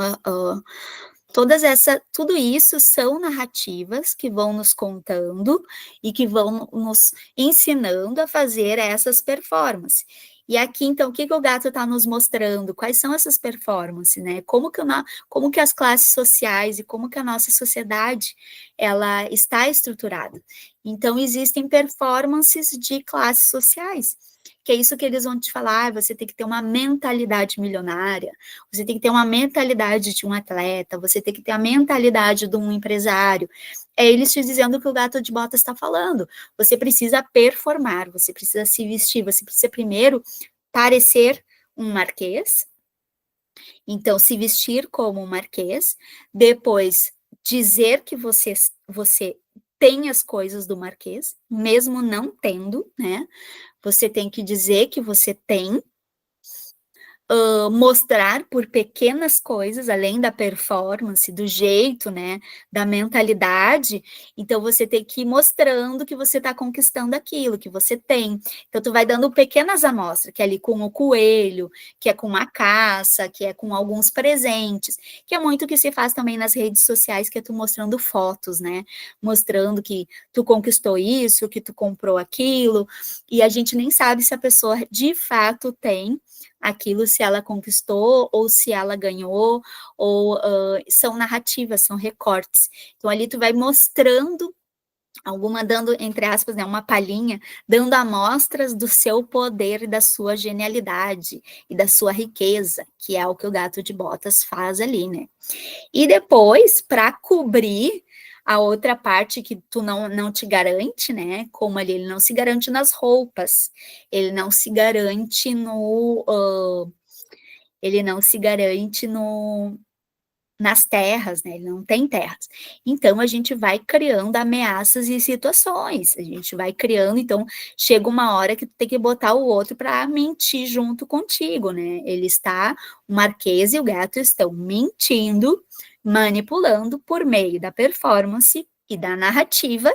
tudo isso são narrativas que vão nos contando e que vão nos ensinando a fazer essas performances. E aqui, então, o que o gato está nos mostrando? Quais são essas performances, né? Como que as classes sociais e como que a nossa sociedade, ela está estruturada. Então, existem performances de classes sociais, que é isso que eles vão te falar, você tem que ter uma mentalidade milionária, você tem que ter uma mentalidade de um atleta, você tem que ter a mentalidade de um empresário. É eles te dizendo o que o gato de botas está falando. Você precisa performar, você precisa se vestir, você precisa primeiro parecer um marquês, então se vestir como um marquês, depois dizer que você tem as coisas do marquês, mesmo não tendo, né? Você tem que dizer que você tem, mostrar por pequenas coisas, além da performance, do jeito, né, da mentalidade. Então, você tem que ir mostrando que você está conquistando aquilo, que você tem. Então, tu vai dando pequenas amostras, que é ali com o coelho, que é com uma caça, que é com alguns presentes, que é muito o que se faz também nas redes sociais, que é tu mostrando fotos, né, mostrando que tu conquistou isso, que tu comprou aquilo, e a gente nem sabe se a pessoa de fato tem aquilo, se ela conquistou ou se ela ganhou, ou são narrativas, são recortes. Então, ali tu vai mostrando dando, entre aspas, né, uma palhinha, dando amostras do seu poder e da sua genialidade e da sua riqueza, que é o que o gato de botas faz ali, né? E depois, para cobrir a outra parte que tu não te garante, né? Como ali, ele não se garante nas roupas, ele não se garante ele não se garante nas terras, né? Ele não tem terras. Então, a gente vai criando ameaças e situações, a gente vai criando, então, chega uma hora que tu tem que botar o outro para mentir junto contigo, né? O Marquês e o gato estão mentindo, manipulando por meio da performance e da narrativa,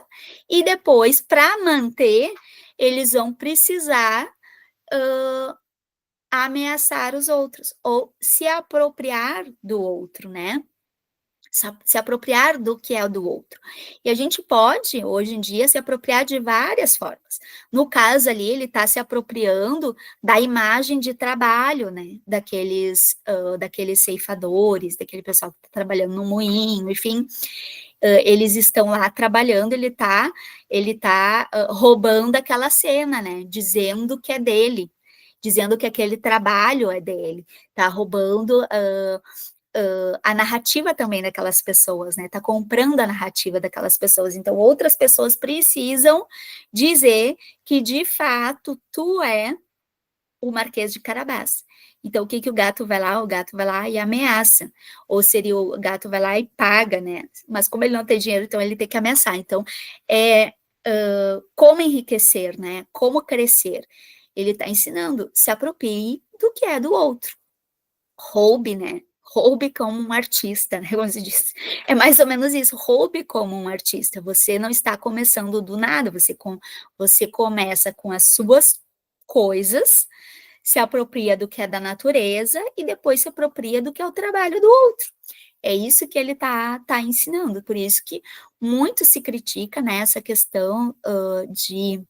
e depois, para manter, eles vão precisar ameaçar os outros, ou se apropriar do outro, né? Se apropriar do que é do outro. E a gente pode, hoje em dia, se apropriar de várias formas. No caso ali, ele está se apropriando da imagem de trabalho, né, daqueles ceifadores, daquele pessoal que está trabalhando no moinho, enfim, eles estão lá trabalhando, ele tá roubando aquela cena, né, dizendo que é dele. dizendo que aquele trabalho é dele, está roubando a narrativa também daquelas pessoas, né? Está comprando a narrativa daquelas pessoas. Então, outras pessoas precisam dizer que, de fato, tu é o Marquês de Carabás. Então, o que que o gato vai lá? O gato vai lá e ameaça. Ou seria o gato vai lá e paga, né? Mas como ele não tem dinheiro, então ele tem que ameaçar. Então, é como enriquecer, né? Como crescer. Ele está ensinando, se aproprie do que é do outro. Roube, né? Roube como um artista, né? Como se diz. É mais ou menos isso, roube como um artista. Você não está começando do nada, você começa com as suas coisas, se apropria do que é da natureza e depois se apropria do que é o trabalho do outro. É isso que ele tá ensinando, por isso que muito se critica, né, essa questão de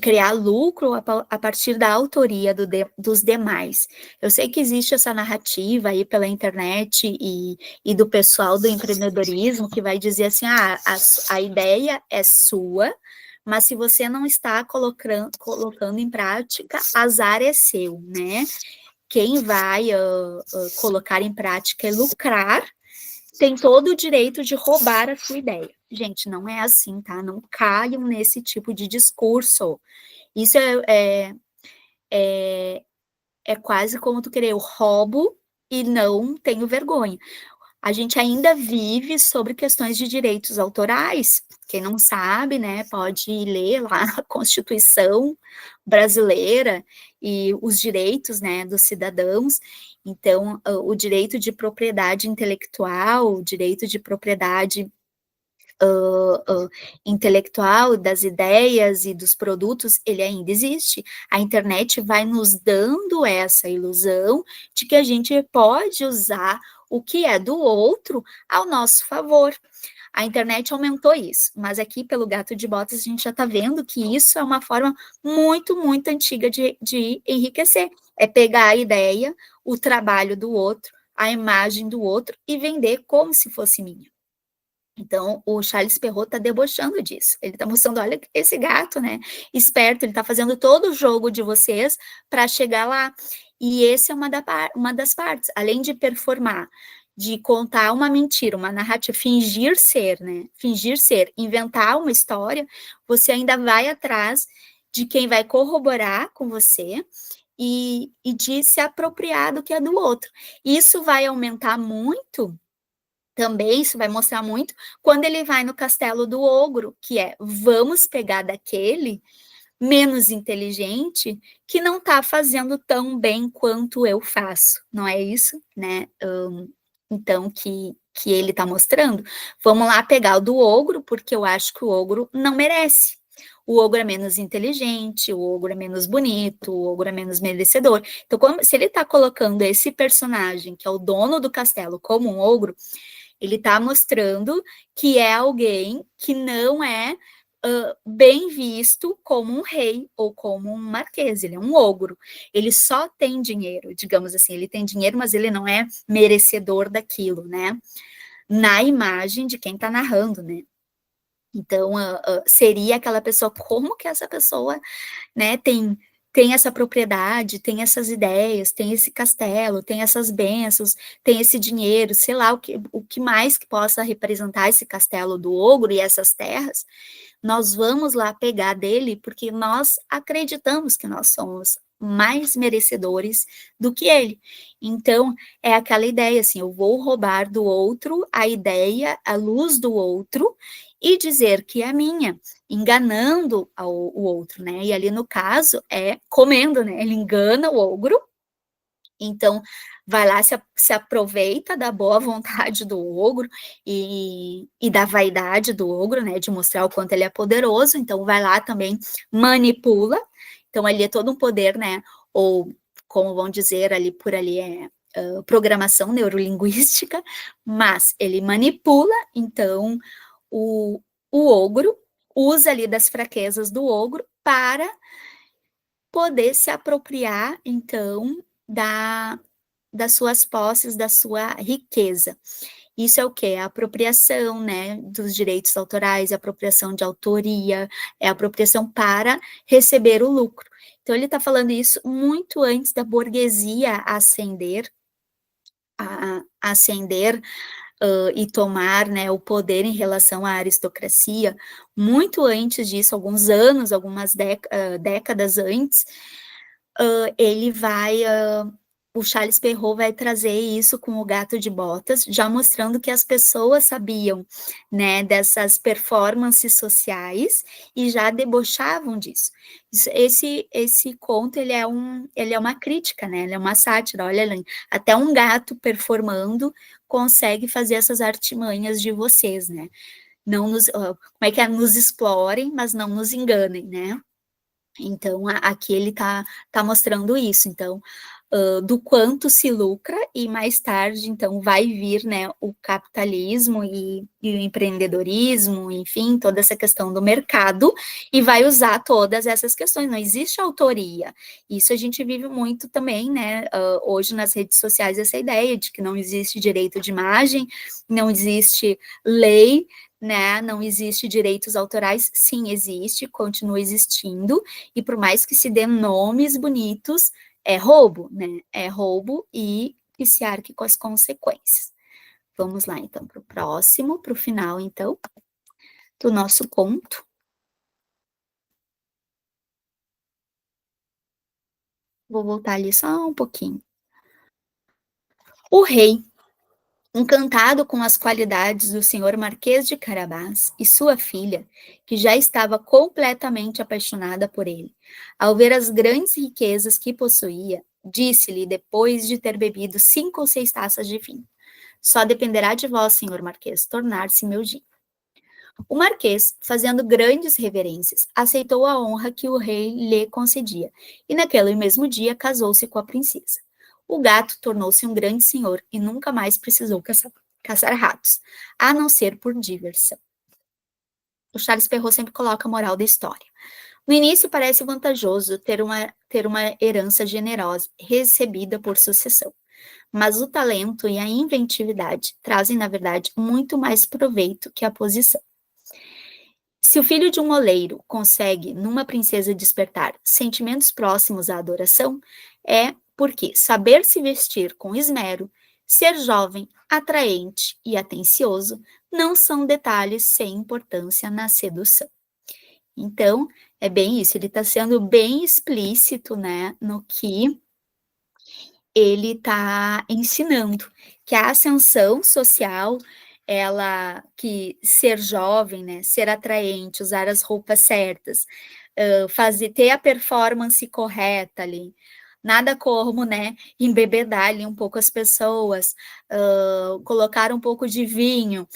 criar lucro a partir da autoria dos demais. Eu sei que existe essa narrativa aí pela internet e do pessoal do empreendedorismo que vai dizer assim, a ideia é sua, mas se você não está colocando em prática, azar é seu, né? Quem vai colocar em prática e lucrar tem todo o direito de roubar a sua ideia. Gente, não é assim, tá? Não caiam nesse tipo de discurso. Isso é quase como tu querer, eu roubo e não tenho vergonha. A gente ainda vive sobre questões de direitos autorais. Quem não sabe, né, pode ler lá a Constituição brasileira e os direitos, né, dos cidadãos. Então, o direito de propriedade intelectual, o direito de propriedade intelectual das ideias e dos produtos, ele ainda existe. A internet vai nos dando essa ilusão de que a gente pode usar o que é do outro ao nosso favor. A internet aumentou isso, mas aqui pelo Gato de Botas a gente já está vendo que isso é uma forma muito, muito antiga de enriquecer. É pegar a ideia, o trabalho do outro, a imagem do outro e vender como se fosse minha. Então, o Charles Perrault está debochando disso. Ele está mostrando, olha esse gato, né? Esperto, ele está fazendo todo o jogo de vocês para chegar lá. E esse é uma das partes. Além de performar, de contar uma mentira, uma narrativa, fingir ser, né? Fingir ser, inventar uma história, você ainda vai atrás de quem vai corroborar com você e de se apropriar do que é do outro. Isso vai aumentar muito também, isso vai mostrar muito quando ele vai no castelo do ogro, que é vamos pegar daquele menos inteligente que não está fazendo tão bem quanto eu faço, não é isso, né? Então, que ele está mostrando. Vamos lá pegar o do ogro, porque eu acho que o ogro não merece. O ogro é menos inteligente, o ogro é menos bonito, o ogro é menos merecedor. Então, se ele está colocando esse personagem, que é o dono do castelo, como um ogro, ele está mostrando que é alguém que não é bem visto como um rei ou como um marquês, ele é um ogro. Ele só tem dinheiro, digamos assim, ele tem dinheiro, mas ele não é merecedor daquilo, né? Na imagem de quem está narrando, né? Então, seria aquela pessoa, como que essa pessoa, né, tem essa propriedade, tem essas ideias, tem esse castelo, tem essas bênçãos, tem esse dinheiro, sei lá, o que mais que possa representar esse castelo do ogro e essas terras, nós vamos lá pegar dele, porque nós acreditamos que nós somos mais merecedores do que ele. Então, é aquela ideia assim, eu vou roubar do outro a ideia, a luz do outro, e dizer que é minha, enganando o outro, né? E ali no caso é comendo, né? Ele engana o ogro, então vai lá, se aproveita da boa vontade do ogro e da vaidade do ogro, né? De mostrar o quanto ele é poderoso, então vai lá também manipula, então ali é todo um poder, né? Ou como vão dizer ali por ali programação neurolinguística, mas ele manipula, então o ogro usa ali das fraquezas do ogro para poder se apropriar, então, das suas posses, da sua riqueza. Isso é o quê? É a apropriação, né, dos direitos autorais, a apropriação de autoria, é a apropriação para receber o lucro. Então ele está falando isso muito antes da burguesia ascender, a ascender e tomar, né, o poder em relação à aristocracia, muito antes disso, alguns anos, algumas décadas antes, ele vai, o Charles Perrault vai trazer isso com o Gato de Botas, já mostrando que as pessoas sabiam, né, dessas performances sociais e já debochavam disso. Esse conto ele é uma crítica, né? Ele é uma sátira. Olha, até um gato performando consegue fazer essas artimanhas de vocês, né? Não nos, como é que é? Nos explorem, mas não nos enganem, né? Então, aqui ele tá mostrando isso, então, do quanto se lucra, e mais tarde, então, vai vir, né, o capitalismo e o empreendedorismo, enfim, toda essa questão do mercado, e vai usar todas essas questões, não existe autoria, isso a gente vive muito também, né, hoje nas redes sociais, essa ideia de que não existe direito de imagem, não existe lei, né, não existe direitos autorais, sim, existe, continua existindo, e por mais que se dê nomes bonitos, é roubo, né? É roubo e que se arque com as consequências. Vamos lá, então, para o próximo, para o final, então, do nosso conto. Vou voltar ali só um pouquinho. O rei, encantado com as qualidades do senhor Marquês de Carabás e sua filha, que já estava completamente apaixonada por ele, ao ver as grandes riquezas que possuía, disse-lhe, depois de ter bebido 5 ou 6 taças de vinho: só dependerá de vós, senhor Marquês, tornar-se meu genro. O Marquês, fazendo grandes reverências, aceitou a honra que o rei lhe concedia, e naquele mesmo dia casou-se com a princesa. O gato tornou-se um grande senhor e nunca mais precisou caçar ratos, a não ser por diversão. O Charles Perrault sempre coloca a moral da história. No início parece vantajoso ter uma herança generosa, recebida por sucessão. Mas o talento e a inventividade trazem, na verdade, muito mais proveito que a posição. Se o filho de um oleiro consegue, numa princesa, despertar sentimentos próximos à adoração, é porque saber se vestir com esmero, ser jovem, atraente e atencioso não são detalhes sem importância na sedução. Então, é bem isso, ele está sendo bem explícito, né, no que ele está ensinando, que a ascensão social, ela que ser jovem, né, ser atraente, usar as roupas certas, fazer ter a performance correta ali, nada como, né, embebedar ali um pouco as pessoas, colocar um pouco de vinho,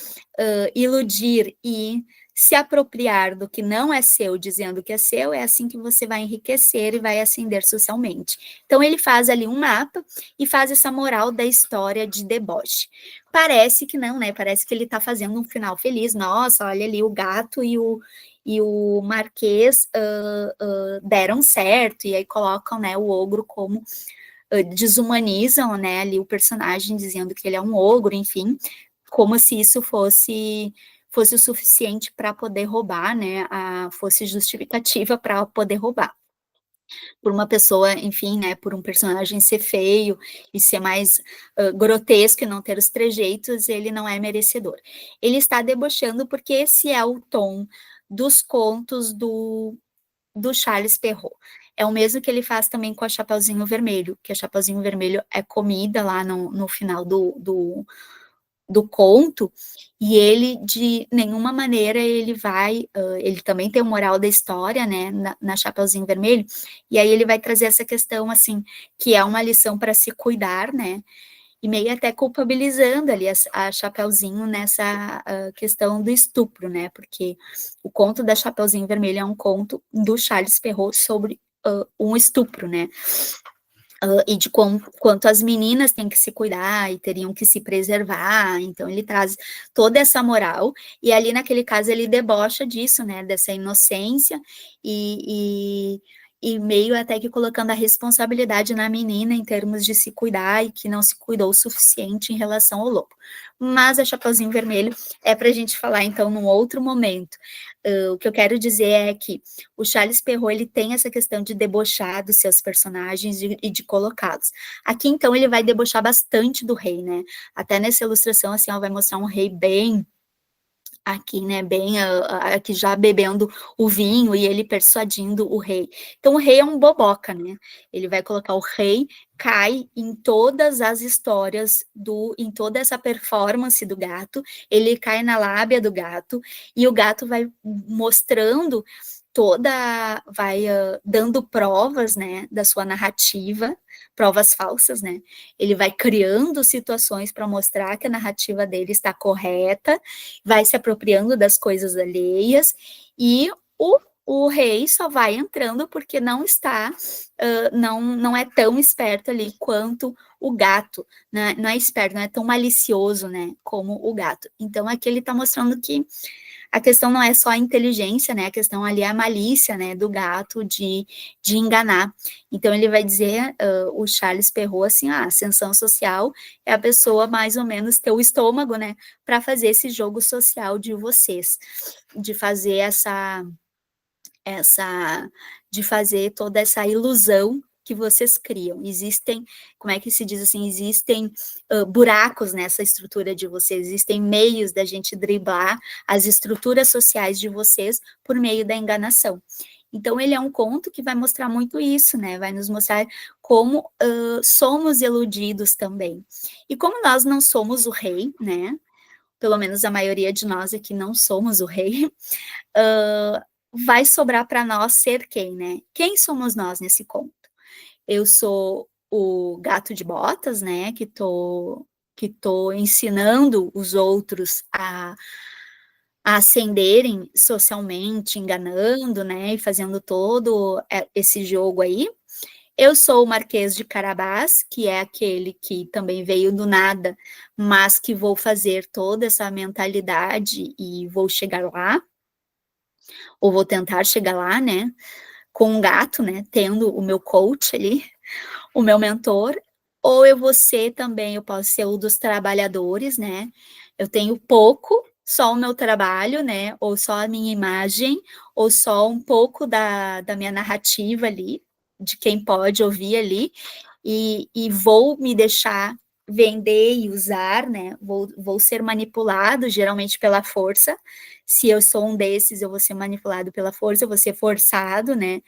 iludir e se apropriar do que não é seu, dizendo que é seu, é assim que você vai enriquecer e vai ascender socialmente. Então ele faz ali um mapa e faz essa moral da história de deboche. Parece que não, né? Parece que ele está fazendo um final feliz. Nossa, olha ali o gato e o Marquês deram certo, e aí colocam, né, o ogro como desumanizam, né, ali o personagem dizendo que ele é um ogro, enfim, como se isso fosse o suficiente para poder roubar, né, fosse justificativa para poder roubar. Por uma pessoa, enfim, né, por um personagem ser feio e ser mais grotesco e não ter os trejeitos, ele não é merecedor. Ele está debochando porque esse é o tom dos contos do Charles Perrault. É o mesmo que ele faz também com a Chapeuzinho Vermelho, que a Chapeuzinho Vermelho é comida lá no final do conto, e ele de nenhuma maneira ele vai, ele também tem o moral da história, né, na Chapeuzinho Vermelho, e aí ele vai trazer essa questão, assim, que é uma lição para se cuidar, né, e meio até culpabilizando ali a Chapeuzinho nessa questão do estupro, né, porque o conto da Chapeuzinho Vermelho é um conto do Charles Perrault sobre um estupro, né, e de quanto as meninas têm que se cuidar e teriam que se preservar, então ele traz toda essa moral, e ali naquele caso ele debocha disso, né, dessa inocência, e e meio até que colocando a responsabilidade na menina em termos de se cuidar e que não se cuidou o suficiente em relação ao lobo. Mas a Chapeuzinho Vermelho é para a gente falar, então, num outro momento. O que eu quero dizer é que o Charles Perrault, ele tem essa questão de debochar dos seus personagens e de colocá-los. Aqui, então, ele vai debochar bastante do rei, né? Até nessa ilustração, assim, ela vai mostrar um rei bem aqui, né, bem aqui já bebendo o vinho e ele persuadindo o rei. Então o rei é um boboca, né? Ele vai colocar o rei cai em todas as histórias em toda essa performance do gato, ele cai na lábia do gato e o gato vai mostrando vai dando provas, né, da sua narrativa, provas falsas, né? Ele vai criando situações para mostrar que a narrativa dele está correta, vai se apropriando das coisas alheias, e o rei só vai entrando porque não está, não é tão esperto ali quanto o gato, né? Não é esperto, não é tão malicioso, né, como o gato. Então aqui ele está mostrando que a questão não é só a inteligência, né? A questão ali é a malícia, né, do gato de enganar. Então ele vai dizer, o Charles Perrault, assim, a ascensão social é a pessoa mais ou menos ter o estômago, né, para fazer esse jogo social de vocês, de fazer de fazer toda essa ilusão que vocês criam. Existem, como é que se diz assim, existem buracos nessa estrutura de vocês, existem meios da gente driblar as estruturas sociais de vocês por meio da enganação. Então, ele é um conto que vai mostrar muito isso, né? Vai nos mostrar como somos iludidos também. E como nós não somos o rei, né? Pelo menos a maioria de nós aqui não somos o rei, vai sobrar para nós ser quem, né? Quem somos nós nesse conto? Eu sou o gato de botas, né? Que tô ensinando os outros a ascenderem socialmente, enganando, né? E fazendo todo esse jogo aí. Eu sou o Marquês de Carabás, que é aquele que também veio do nada, mas que vou fazer toda essa mentalidade e vou chegar lá, ou vou tentar chegar lá, né? Com um gato, né? Tendo o meu coach ali, o meu mentor, ou eu vou ser também, eu posso ser o dos trabalhadores, né? Eu tenho pouco, só o meu trabalho, né? Ou só a minha imagem, ou só um pouco da minha narrativa ali, de quem pode ouvir ali, e vou me deixar vender e usar, né? Vou ser manipulado, geralmente pela força. Se eu sou um desses, eu vou ser manipulado pela força, eu vou ser forçado, né?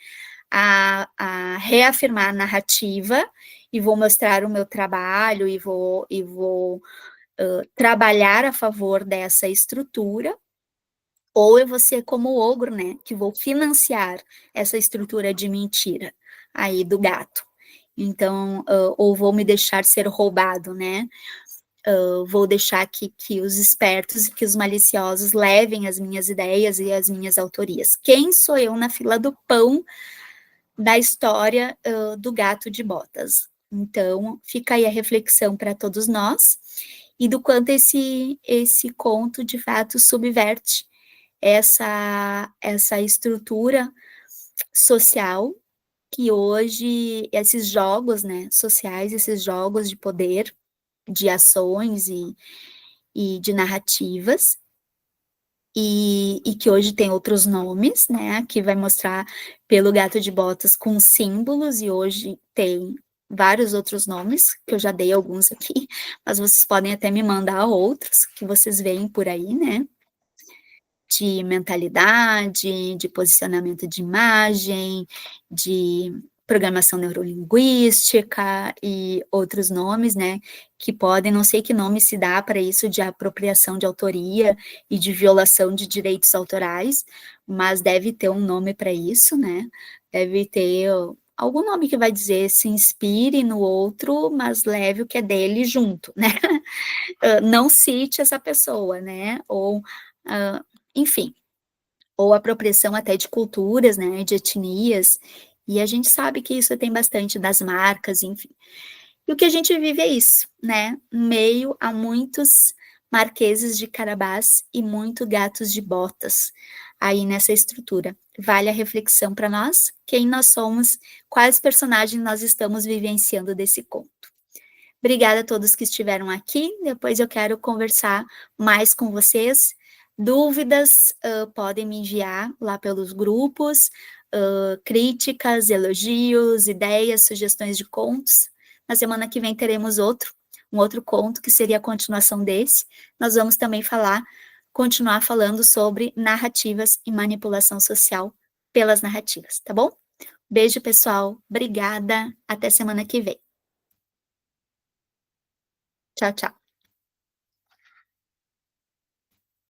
A reafirmar a narrativa e vou mostrar o meu trabalho e vou trabalhar a favor dessa estrutura, ou eu vou ser como o ogro, né, que vou financiar essa estrutura de mentira aí do gato. Então, ou vou me deixar ser roubado, né, vou deixar que os espertos e que os maliciosos levem as minhas ideias e as minhas autorias. Quem sou eu na fila do pão da história do gato de botas? Então, fica aí a reflexão para todos nós e do quanto esse conto, de fato, subverte essa estrutura social que hoje, esses jogos, né, sociais, esses jogos de poder, de ações e de narrativas, e que hoje tem outros nomes, né, que vai mostrar pelo gato de botas com símbolos, e hoje tem vários outros nomes, que eu já dei alguns aqui, mas vocês podem até me mandar outros, que vocês veem por aí, né, de mentalidade, de posicionamento de imagem, de programação neurolinguística e outros nomes, né, que podem, não sei que nome se dá para isso de apropriação de autoria e de violação de direitos autorais, mas deve ter um nome para isso, né, deve ter algum nome que vai dizer se inspire no outro, mas leve o que é dele junto, né, não cite essa pessoa, né, ou, enfim, ou apropriação até de culturas, né, de etnias, e a gente sabe que isso tem bastante das marcas, enfim. E o que a gente vive é isso, né, meio a muitos marqueses de Carabás e muito gatos de botas. aí nessa estrutura. Vale a reflexão para nós, quem nós somos, quais personagens nós estamos vivenciando desse conto. Obrigada a todos que estiveram aqui, depois eu quero conversar mais com vocês. Dúvidas, podem me enviar lá pelos grupos, críticas, elogios, ideias, sugestões de contos. Na semana que vem teremos um outro conto, que seria a continuação desse. Nós vamos também continuar falando sobre narrativas e manipulação social pelas narrativas, tá bom? Beijo, pessoal. Obrigada. Até semana que vem. Tchau, tchau.